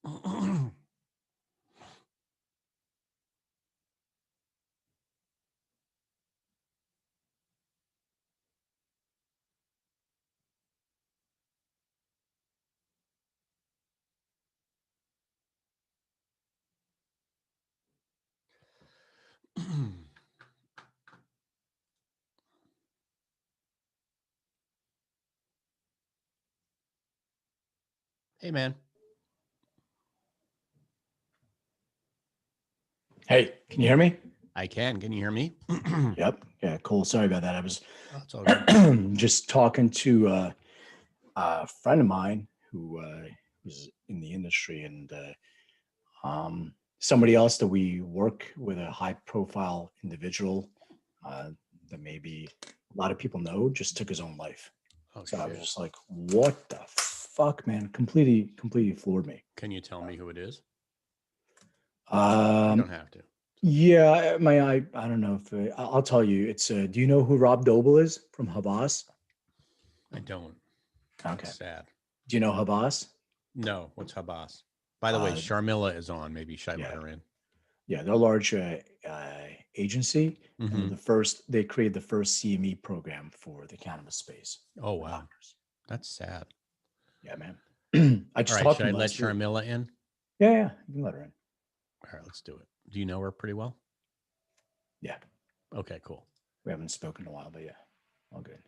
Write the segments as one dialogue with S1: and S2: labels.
S1: Hey, man.
S2: Hey, can you hear me?
S1: I can. Can you hear me?
S2: Yep. Yeah, cool. Sorry about that. I was
S1: It's all good.
S2: just talking to a friend of mine who was in the industry and somebody else that we work with, a high profile individual uh, that maybe a lot of people know, just took his own life.
S1: Oh,
S2: So I was
S1: shit.
S2: just like, what the fuck, man? Completely floored me.
S1: Can you tell me who it is? You
S2: Um,
S1: don't have to.
S2: yeah, I don't know if I'll tell you. It's do you know who Rob Doble is from Havas?
S1: I don't.
S2: Okay.
S1: Sad.
S2: Do you know Havas?
S1: No. What's Habas? By the way,
S2: Uh,
S1: Sharmilla is on. Maybe should I let
S2: yeah,
S1: her in?
S2: yeah, they're a large agency, and they're
S1: Mm-hmm.
S2: the first. They created the first CME program for the cannabis space
S1: Oh,
S2: for
S1: wow.
S2: doctors.
S1: That's sad.
S2: Yeah, man. I
S1: All
S2: just
S1: right.
S2: talked
S1: Should
S2: to
S1: I
S2: him
S1: let
S2: last week.
S1: Sharmilla in?
S2: Yeah, yeah, you can let her in.
S1: All right. Let's do it. Do you know her pretty well?
S2: Yeah,
S1: Okay, cool.
S2: we haven't spoken in a while, but yeah, all good.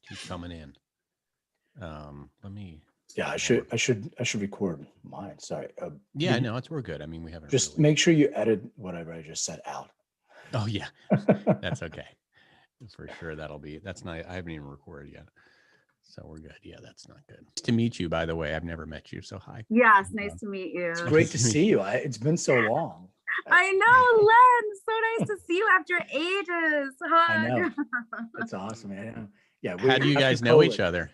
S1: She's coming in. Let me.
S2: Yeah,
S1: While we're,
S2: I should record mine. Sorry.
S1: yeah, no, we're good. I mean, we haven't
S2: Just
S1: really.
S2: make sure you edit whatever I just said out.
S1: Oh, yeah. That's okay. For sure. That's not, I haven't even recorded yet. So we're good. Yeah, that's not good. Nice to meet you, by the way. I've never met you. So hi.
S3: Yes, nice to meet you.
S2: It's great to see you. It's been so long.
S3: I know, Len. So nice to see you after ages.
S2: I
S3: Hug.
S2: know. It's awesome, man. Yeah.
S1: How do you
S2: after
S1: guys know each
S2: COVID.
S1: other?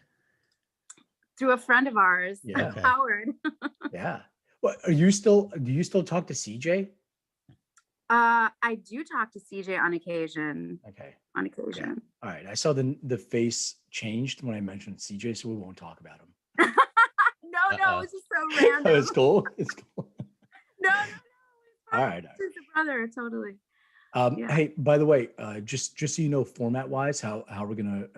S3: Through a friend of ours,
S2: Yeah.
S1: Okay.
S3: Howard.
S2: Yeah. Well, do you still talk to CJ?
S3: I do talk to CJ on occasion.
S2: Okay.
S3: On occasion.
S2: All right. I saw the face changed when I mentioned CJ, so we won't talk about him.
S3: No, it's just so random.
S2: It's cool. It's cool.
S3: No.
S2: All right.
S3: It's a brother, totally. Yeah.
S2: Hey, by the way, just so you know, format wise, how we're gonna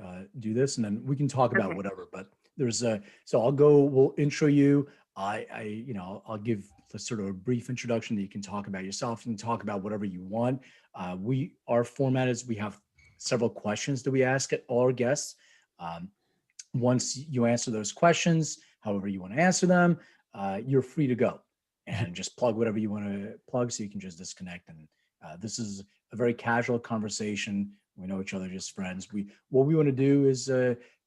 S2: do this, and then we can talk about whatever. But there's so we'll intro you. I'll give sort of a brief introduction that you can talk about yourself. You can talk about whatever you want. Our format is we have several questions that we ask at all our guests. Once you answer those questions, however you want to answer them, you're free to go and just plug whatever you want to plug, so you can just disconnect. And this is a very casual conversation. We know each other, just friends. What we want to do is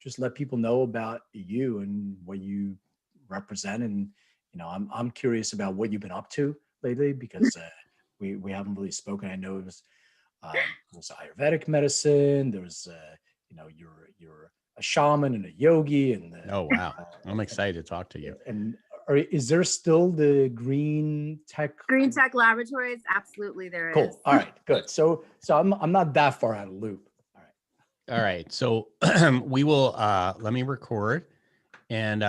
S2: just let people know about you and what you represent. And I'm curious about what you've been up to lately, because we haven't really spoken. I know it was Ayurvedic medicine. There was you're a shaman and a yogi, and
S1: Oh, wow. I'm excited to talk to you.
S2: And is there still the Green Tech
S3: Laboratories? Absolutely, there is.
S2: Cool. All right, good. So I'm not that far out of loop.
S1: All right. So we will let me record, and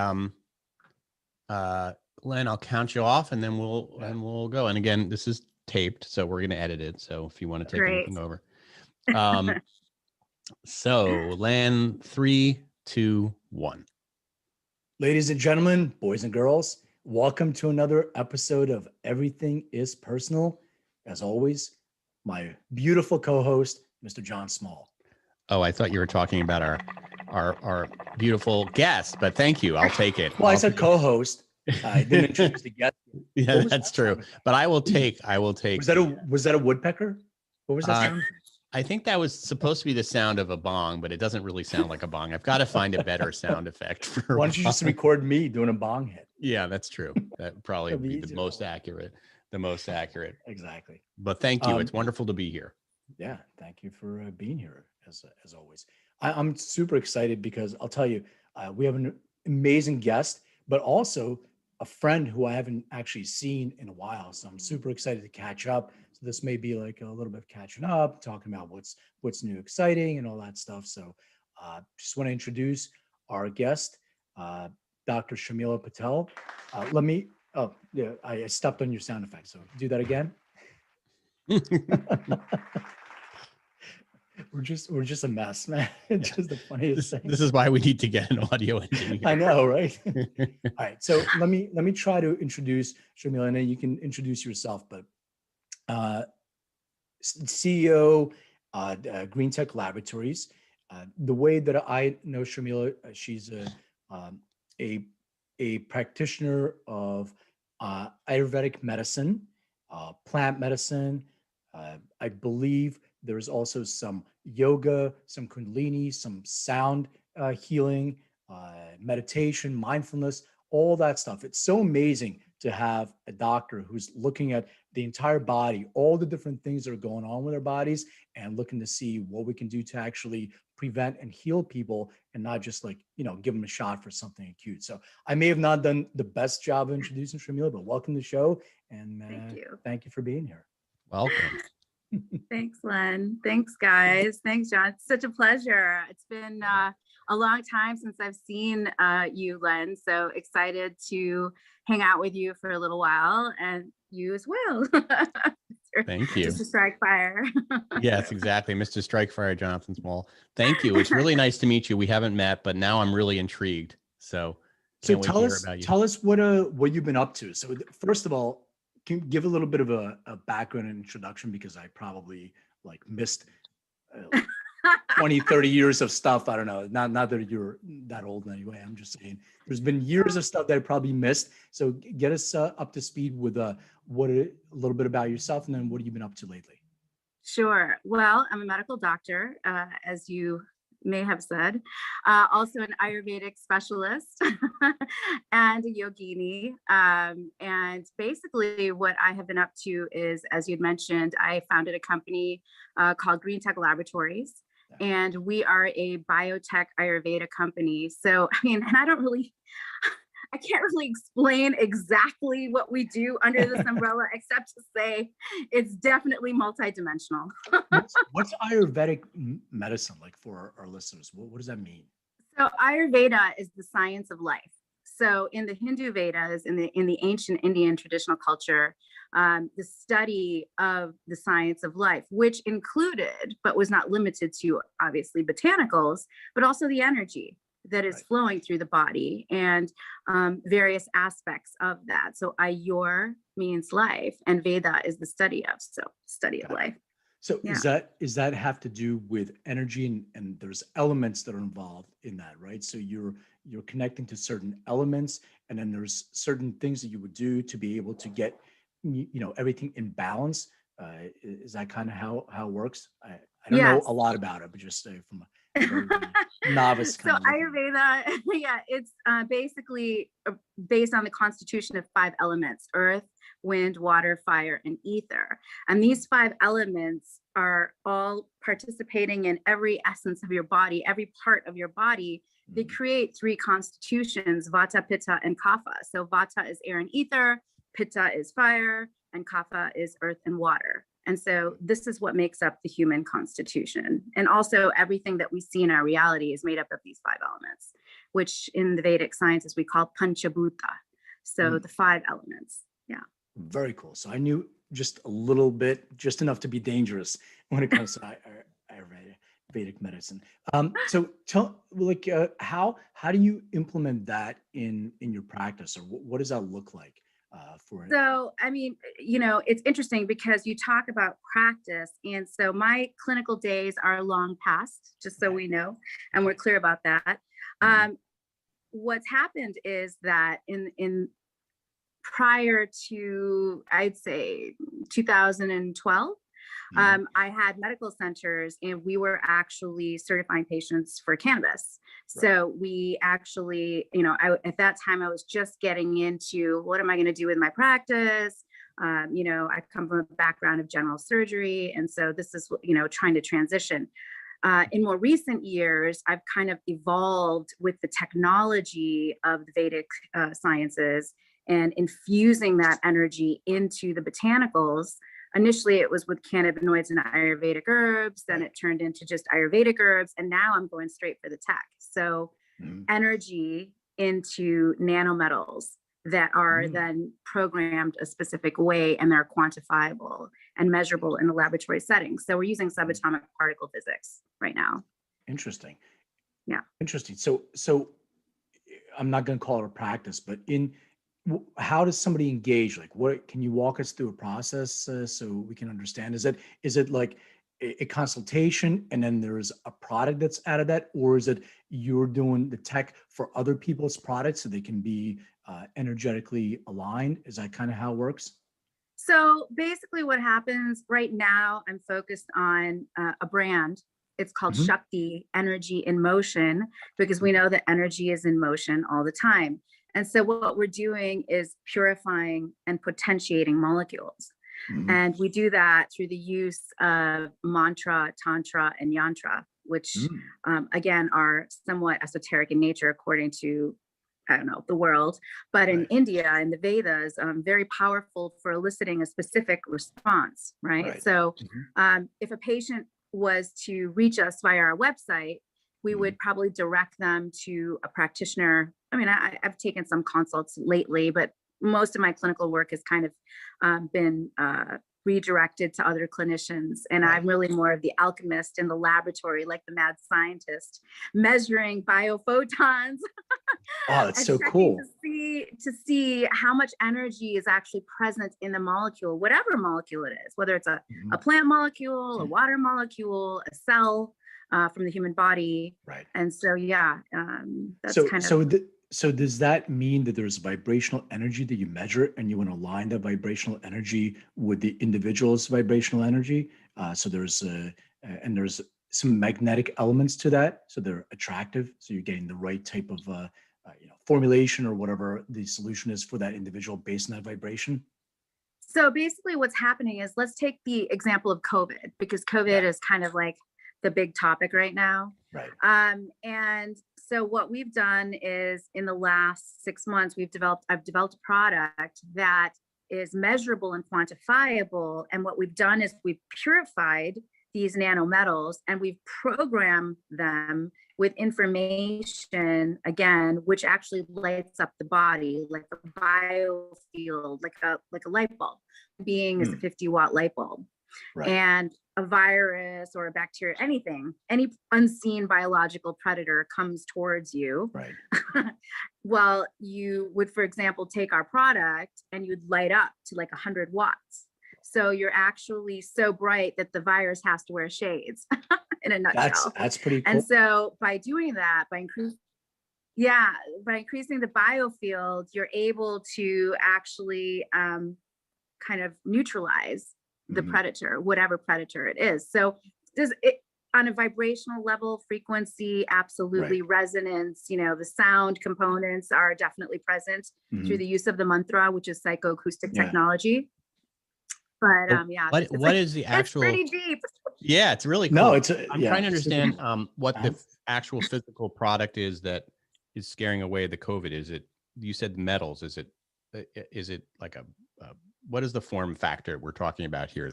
S1: Len, I'll count you off, and then we'll go. And again, this is taped, so we're gonna edit it. So if you want to take anything over. So Len, 3, 2, 1.
S2: Ladies and gentlemen, boys and girls, welcome to another episode of Everything is Personal. As always, my beautiful co-host, Mr. John Small.
S1: Oh, I thought you were talking about our beautiful guest, but thank you. I'll take it.
S2: Well, I said co-host. I didn't introduce the guest.
S1: Yeah, that's true. But I will take. Was
S2: that a woodpecker? What was that sound?
S1: I think that was supposed to be the sound of a bong, but it doesn't really sound like a bong. I've got to find a better sound effect for.
S2: Why don't you just record me doing a bong hit?
S1: Yeah, that's true. That probably would be the most accurate. The most accurate.
S2: Exactly.
S1: But thank you. It's wonderful to be here.
S2: Yeah, thank you for being here as always. I'm super excited because I'll tell you, we have an amazing guest, but also a friend who I haven't actually seen in a while. So I'm super excited to catch up. So this may be like a little bit of catching up, talking about what's new, exciting, and all that stuff. So Just want to introduce our guest, Dr. Sharmilla Patel. Oh, yeah, I stepped on your sound effect, so do that again. We're just a mess, man. It's just the funniest thing.
S1: This is why we need to get an audio engineer.
S2: I know, right? All right, so let me try to introduce Sharmilla, and then you can introduce yourself. But CEO, Green Tech Laboratories. The way that I know Sharmilla, she's a practitioner of Ayurvedic medicine, plant medicine. I believe there's also some yoga, some Kundalini, some sound healing, meditation, mindfulness, all that stuff. It's so amazing to have a doctor who's looking at the entire body, all the different things that are going on with our bodies, and looking to see what we can do to actually prevent and heal people, and not just like, give them a shot for something acute. So I may have not done the best job of introducing Sharmilla, but welcome to the show. And thank you for being here.
S1: Welcome.
S3: Thanks, Len. Thanks, guys. Thanks, John. It's such a pleasure. It's been a long time since I've seen you, Len. So excited to hang out with you for a little while, and you as well.
S1: Thank you.
S3: Mr. Strikefire.
S1: Yes, exactly. Mr. Strikefire, Jonathan Small. Thank you. It's really nice to meet you. We haven't met, but now I'm really intrigued. So can't wait to hear about you.
S2: Tell us what you've been up to. So first of all, can you give a little bit of a background and introduction, because I probably missed 20, 30 years of stuff. I don't know. Not that you're that old anyway. I'm just saying there's been years of stuff that I probably missed. So get us up to speed with a little bit about yourself, and then what have you been up to lately?
S3: Sure. Well, I'm a medical doctor, as you may have said, also an Ayurvedic specialist and a yogini. And basically what I have been up to is, as you'd mentioned, I founded a company called Green Tech Laboratories. And we are a biotech Ayurveda company. So, and I can't really explain exactly what we do under this umbrella, except to say it's definitely multidimensional.
S2: What's Ayurvedic medicine like for our listeners? What does that mean?
S3: So Ayurveda is the science of life. So in the Hindu Vedas, in the ancient Indian traditional culture, the study of the science of life, which included, but was not limited to, obviously, botanicals, but also the energy that is flowing through the body, and various aspects of that. So Ayur means life, and Veda is the study of life.
S2: So is that have to do with energy, and there's elements that are involved in that, right? So you're connecting to certain elements, and then there's certain things that you would do to be able to get everything in balance. Is that kind of how it works? I don't know a lot about it, but just from a novice kind
S3: so Ayurveda, it's basically based on the constitution of 5 elements: earth, wind, water, fire, and ether. And these 5 elements are all participating in every essence of your body, every part of your body. They create 3 constitutions: Vata, Pitta, and Kapha. So Vata is air and ether, Pitta is fire, and Kapha is earth and water. And so this is what makes up the human constitution. And also everything that we see in our reality is made up of these 5 elements, which in the Vedic sciences we call Panchabhuta. So the 5 elements. Yeah.
S2: Very cool. So I knew just a little bit, just enough to be dangerous when it comes to Ayurvedic medicine. So tell, how do you implement that in your practice, or what does that look like?
S3: So, it's interesting because you talk about practice. And so my clinical days are long past, just so we know, and we're clear about that. What's happened is that in prior to, I'd say 2012, I had medical centers, and we were actually certifying patients for cannabis. So we actually, at that time I was just getting into what am I going to do with my practice? I come from a background of general surgery. And so this is, trying to transition. In more recent years, I've kind of evolved with the technology of the Vedic sciences and infusing that energy into the botanicals initially it was with cannabinoids and Ayurvedic herbs, then it turned into just Ayurvedic herbs, and now I'm going straight for the tech. So energy into nanometals that are then programmed a specific way, and they're quantifiable and measurable in a laboratory setting. So we're using subatomic particle physics right now.
S2: Interesting.
S3: Yeah.
S2: Interesting. So I'm not going to call it a practice, but how does somebody engage? Like, what can you walk us through a process so we can understand? Is it like a consultation and then there's a product that's out of that, or is it you're doing the tech for other people's products so they can be energetically aligned? Is that kind of how it works?
S3: So basically what happens right now, I'm focused on a brand. It's called Shakti, Energy in Motion, because we know that energy is in motion all the time. And so what we're doing is purifying and potentiating molecules. And we do that through the use of mantra, tantra, and yantra, which again are somewhat esoteric in nature according to, I don't know, the world. But in India, in the Vedas, very powerful for eliciting a specific response, right? So if a patient was to reach us via our website, we would probably direct them to a practitioner. I mean, I've taken some consults lately, but most of my clinical work has kind of been redirected to other clinicians. And I'm really more of the alchemist in the laboratory, like the mad scientist, measuring biophotons.
S2: Oh, that's so cool.
S3: To see how much energy is actually present in the molecule, whatever molecule it is, whether it's a plant molecule, a water molecule, a cell from the human body. Right. And so, yeah, that's
S2: So does that mean that there's vibrational energy that you measure and you want to align that vibrational energy with the individual's vibrational energy? So there's some magnetic elements to that. So they're attractive. So you're getting the right type of formulation or whatever the solution is for that individual based on that vibration.
S3: So basically what's happening is, let's take the example of COVID, because COVID is kind of like the big topic right now.
S2: Right.
S3: And so what we've done is, in the last 6 months, I've developed a product that is measurable and quantifiable. And what we've done is we've purified these nanometals and we've programmed them with information, again, which actually lights up the body, like a biofield, like a light bulb. Being is a 50-watt light bulb. Right. And a virus or a bacteria, any unseen biological predator comes towards you.
S2: Right.
S3: Well, you would, for example, take our product and you'd light up to like 100 watts. So you're actually so bright that the virus has to wear shades in a nutshell.
S2: That's pretty cool.
S3: And so by doing that, by increasing the biofield, you're able to actually kind of neutralize the predator, whatever predator it is. So does it on a vibrational level, frequency, absolutely. Resonance, the sound components are definitely present through the use of the mantra, which is psychoacoustic technology. But
S1: what is the actual?
S3: It's pretty deep.
S1: Yeah, it's really cool.
S2: No,
S1: I'm trying to understand what the actual physical product is that is scaring away the COVID. Is it? You said metals. Is it like a what is the form factor we're talking about here?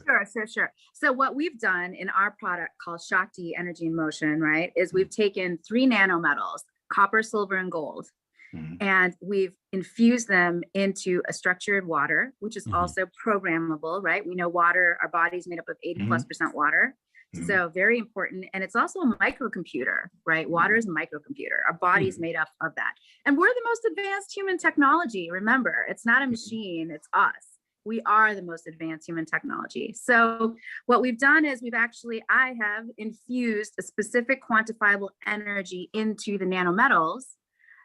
S3: Sure. So what we've done in our product called Shakti Energy in Motion, right, is we've taken 3 nanometals, copper, silver, and gold, and we've infused them into a structured water, which is also programmable, right? We know water, our body's made up of 80+% water. So very important. And it's also a microcomputer, right? Water is a microcomputer. Our body's made up of that. And we're the most advanced human technology. Remember, it's not a machine, it's us. We are the most advanced human technology. So what we've done is I have infused a specific quantifiable energy into the nanometals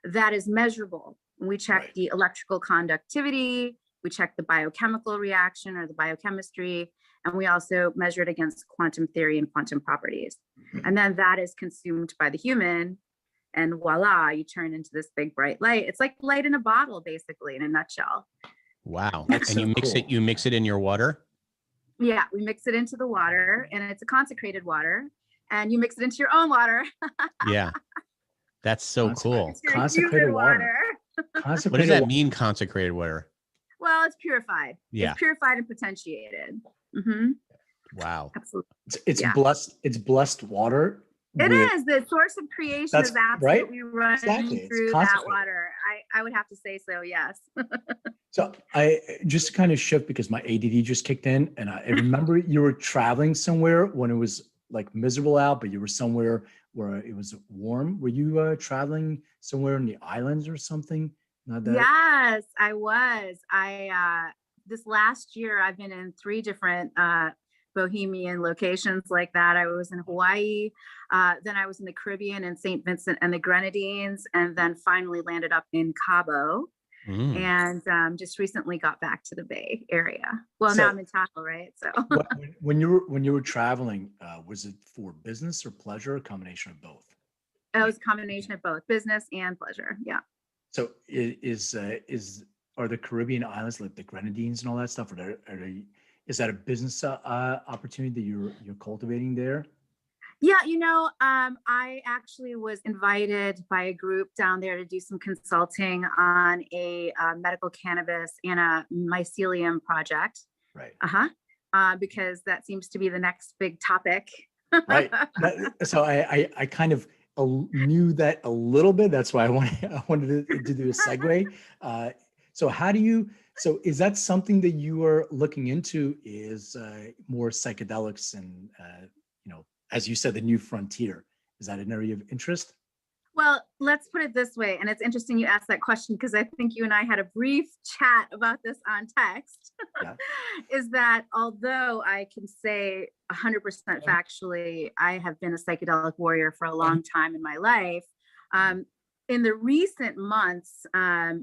S3: that is measurable. And we check the electrical conductivity, we check the biochemical reaction or the biochemistry, and we also measure it against quantum theory and quantum properties. And then that is consumed by the human, and voila, you turn into this big bright light. It's like light in a bottle, basically, in a nutshell.
S1: Wow. And you mix it in your water?
S3: Yeah, we mix it into the water, and it's a consecrated water, and you mix it into your own water.
S1: Yeah. That's so cool.
S2: Consecrated water.
S1: What does that mean, consecrated water?
S3: Well, it's purified.
S1: Yeah.
S3: It's purified and potentiated. Hmm.
S1: Wow.
S3: Absolutely.
S2: It's
S3: Yeah.
S2: blessed. It's blessed water.
S3: It is. The source of creation
S2: That's
S3: is
S2: right.
S3: absolutely running
S2: Exactly. It's
S3: through that
S2: concentrated.
S3: water. I would have to say so, yes.
S2: So I just kind of shift because my ADD just kicked in, and I remember you were traveling somewhere when it was like miserable out, but you were somewhere where it was warm. Were you traveling somewhere in the islands or something? Not that.
S3: Yes, I was. This last year I've been in 3 different bohemian locations like that. I was in Hawaii, then I was in the Caribbean in St. Vincent and the Grenadines, and then finally landed up in Cabo.
S1: Mm.
S3: And just recently got back to the Bay Area. Well, now
S2: So
S3: I'm in Tahoe, right? So
S2: when you were traveling, was it for business or pleasure, or a combination of both?
S3: it was a combination of both business and pleasure. Yeah.
S2: So is are the Caribbean islands like the Grenadines and all that stuff? Is that a business opportunity that you're cultivating there?
S3: Yeah, I actually was invited by a group down there to do some consulting on a medical cannabis and a mycelium project.
S2: Right.
S3: Because that seems to be the next big topic.
S2: Right. So I kind of knew that a little bit. That's why I wanted to do a segue. So so is that something that you are looking into, is more psychedelics and, as you said, the new frontier? Is that an area of interest?
S3: Well, let's put it this way, and it's interesting you asked that question because I think you and I had a brief chat about this on text.
S2: Yeah.
S3: Is that although I can say 100% factually, I have been a psychedelic warrior for a long time in my life. In the recent months,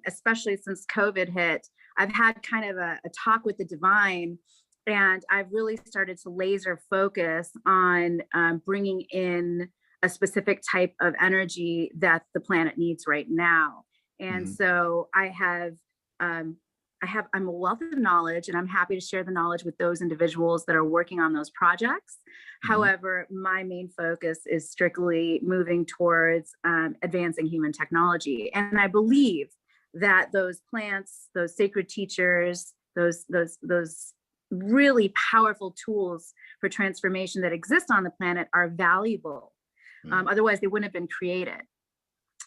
S3: especially since COVID hit, I've had kind of a talk with the divine, and I've really started to laser focus on bringing in a specific type of energy that the planet needs right now. And so I'm a wealth of knowledge, and I'm happy to share the knowledge with those individuals that are working on those projects. However, my main focus is strictly moving towards advancing human technology. And I believe that those plants, those sacred teachers, those really powerful tools for transformation that exist on the planet are valuable. Otherwise, they wouldn't have been created.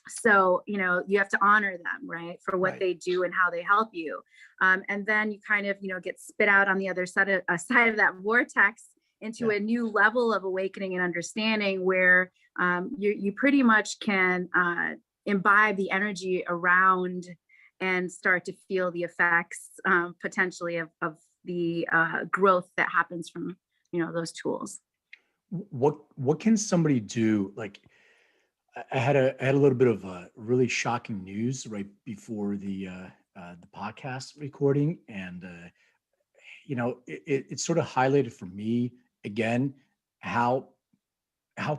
S3: So, you have to honor them, right, for what they do and how they help you. And then you kind of, get spit out on the other side of that vortex into a new level of awakening and understanding where you pretty much can imbibe the energy around and start to feel the effects potentially of the growth that happens from, those tools.
S2: What can somebody do? Like, I had a little bit of really shocking news right before the podcast recording, and it sort of highlighted for me again how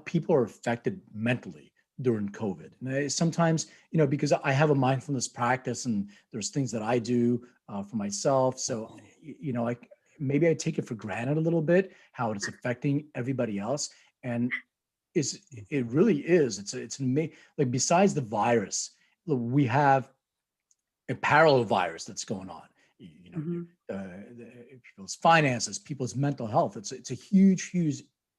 S2: people are affected mentally during COVID. And sometimes, because I have a mindfulness practice and there's things that I do for myself, so maybe I take it for granted a little bit how it's affecting everybody else. And it really is. It's like, besides the virus, we have a parallel virus that's going on. People's finances, people's mental health. It's a huge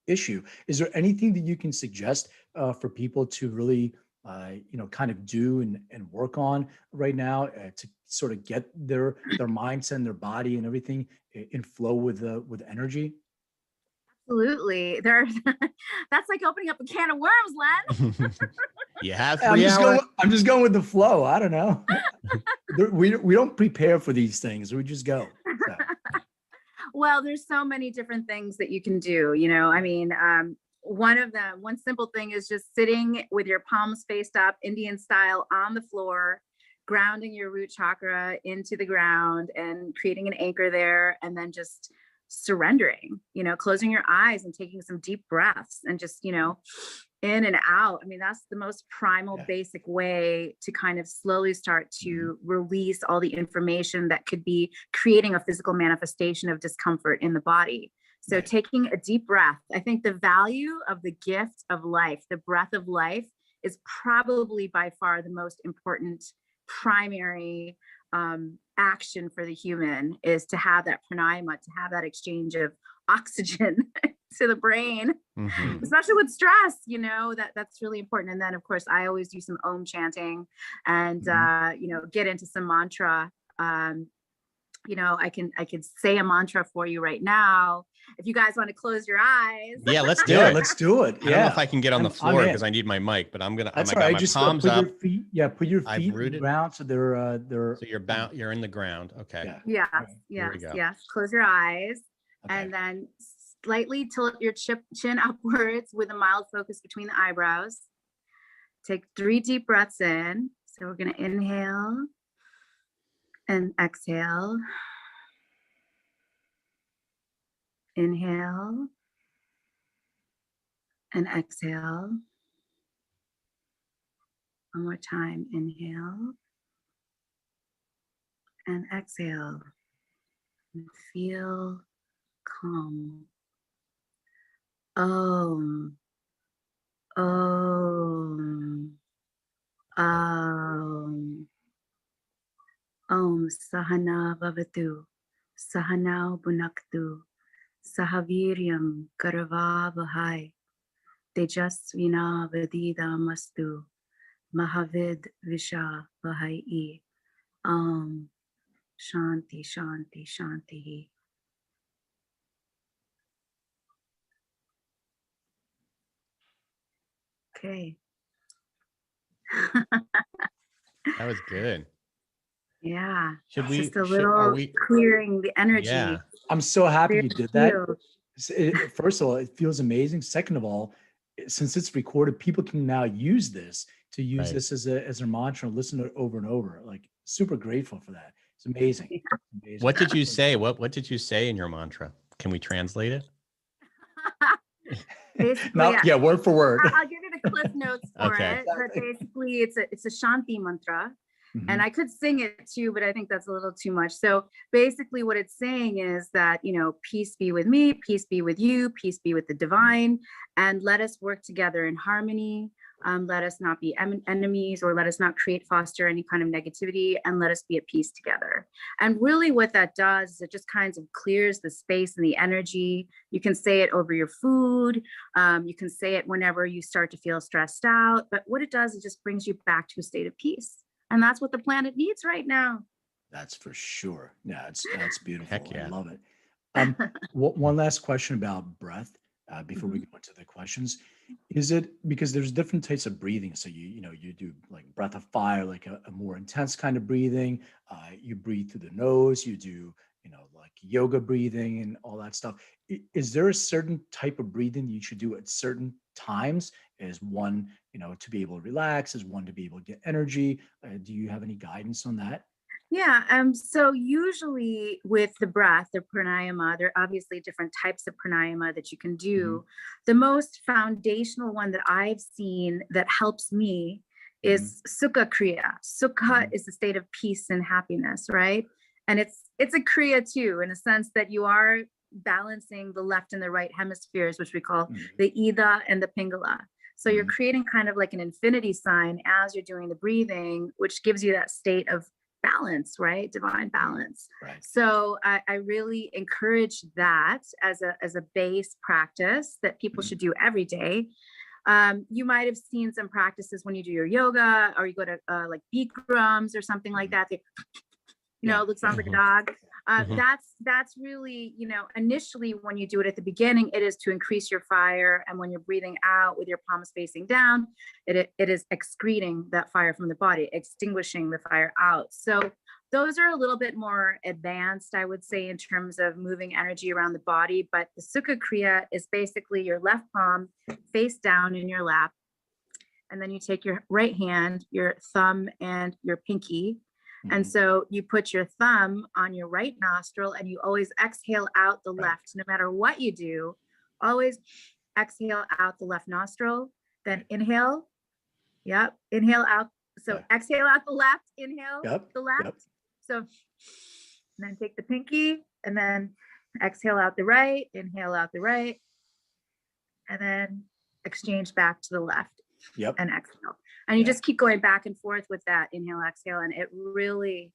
S2: issue. Is there anything that you can suggest for people to really kind of do and work on right now to sort of get their mindset and their body and everything in flow with energy?
S3: Absolutely. That's like opening up a can of worms, Len.
S1: You have 3 hours.
S2: I'm just going with the flow. I don't know. We don't prepare for these things. We just go. So.
S3: Well, there's so many different things that you can do. One simple thing is just sitting with your palms faced up, Indian style, on the floor, grounding your root chakra into the ground and creating an anchor there, and then just surrendering, closing your eyes and taking some deep breaths and just, in and out. I mean, that's the most primal, basic way to kind of slowly start to release all the information that could be creating a physical manifestation of discomfort in the body. So taking a deep breath, I think the value of the gift of life, the breath of life, is probably by far the most important primary action for the human is to have that pranayama, to have that exchange of oxygen to the brain, especially with stress, you know, that's really important. And then of course I always do some Om chanting and, you know, get into some mantra. You know, I can say a mantra for you right now. If you guys want to close your eyes.
S1: Yeah, let's do
S2: Yeah,
S1: it.
S2: let's do it.
S1: I don't know if I can get on the floor because I need my mic, but I'm gonna.
S2: That's
S1: I
S2: all right.
S1: got my
S2: Just
S1: palms
S2: put
S1: up.
S2: your feet. Yeah, put your feet on the ground so they're.
S1: So you're bound. You're in the ground. Okay.
S3: Yeah.
S1: Yes.
S3: Yes. Yes. Close your eyes, and then slightly tilt your chin upwards with a mild focus between the eyebrows. Take 3 deep breaths in. So we're gonna inhale and exhale. Inhale and exhale. One more time. Inhale and exhale. And feel calm. Om. Om. Om. Om Sahana Bhavatu. Sahana Bunaktu. Sahaviryam Karavavahai. Tejasvina Vedida Mastu. Mahavid Visha Vahai. Shanti, Shanti, Shanti. Okay.
S1: That was good.
S3: Yeah.
S1: Should we?
S3: Just a little clearing the energy.
S1: Yeah.
S2: I'm so happy you did that. First of all, it feels amazing. Second of all, since it's recorded, people can now use this this as their mantra and listen to it over and over. Like, super grateful for that. It's amazing.
S3: Yeah.
S2: Amazing.
S1: What did you say? What did you say in your mantra? Can we translate it?
S2: Yeah, word for word.
S3: I'll give you the cliff notes for it. But basically, it's a Shanti mantra. And I could sing it too, but I think that's a little too much. So basically what it's saying is that, you know, peace be with me, peace be with you, peace be with the divine, and let us work together in harmony. Let us not be enemies, or let us not foster any kind of negativity, and let us be at peace together. And really what that does is it just kind of clears the space and the energy. You can say it over your food. You can say it whenever you start to feel stressed out. But what it does is just brings you back to a state of peace. And that's what the planet needs right now.
S2: That's for sure. Yeah, that's beautiful.
S1: Heck yeah.
S2: I love it. One last question about breath before we go into the questions. Is it because there's different types of breathing? So you do like breath of fire, like a more intense kind of breathing. You breathe through the nose. You do like yoga breathing and all that stuff. Is there a certain type of breathing that you should do at certain times? Is one, to be able to relax? Is one to be able to get energy? Do you have any guidance on that?
S3: Yeah. So usually with the breath, the pranayama, there are obviously different types of pranayama that you can do. The most foundational one that I've seen that helps me is Sukha Kriya. Sukha is the state of peace and happiness, right? And it's a Kriya too, in a sense that you are balancing the left and the right hemispheres, which we call the Ida and the Pingala. So you're creating kind of like an infinity sign as you're doing the breathing, which gives you that state of balance, right? Divine balance.
S2: Right.
S3: So I really encourage that as a base practice that people should do every day. You might have seen some practices when you do your yoga, or you go to like Bikrams or something like that. It looks like a dog. That's really, initially when you do it at the beginning, it is to increase your fire. And when you're breathing out with your palms facing down, it is excreting that fire from the body, extinguishing the fire out. So those are a little bit more advanced, I would say, in terms of moving energy around the body. But the Sukha Kriya is basically your left palm face down in your lap. And then you take your right hand, your thumb and your pinky. And so you put your thumb on your right nostril and you always exhale out the left. No matter what you do, always exhale out the left nostril, then inhale. Yep. Inhale out. So exhale out the left, inhale the left. So then take the pinky and then exhale out the right, inhale out the right, and then exchange back to the left. And exhale. And you just keep going back and forth with that inhale, exhale, and it really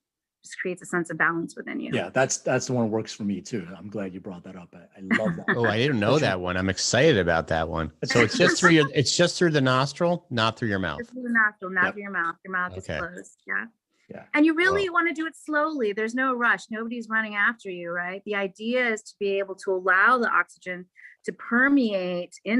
S3: just creates a sense of balance within you.
S2: Yeah, that's the one that works for me too. I'm glad you brought that up. I love that.
S1: Oh, I didn't know that one. I'm excited about that one. So it's just through it's just through the nostril, not through your mouth.
S3: Just through the nostril, not
S2: Yep.
S3: through your mouth. Your mouth is
S1: Okay.
S3: closed. Yeah.
S2: Yeah.
S3: And you really want to do it slowly. There's no rush. Nobody's running after you, right? The idea is to be able to allow the oxygen to permeate in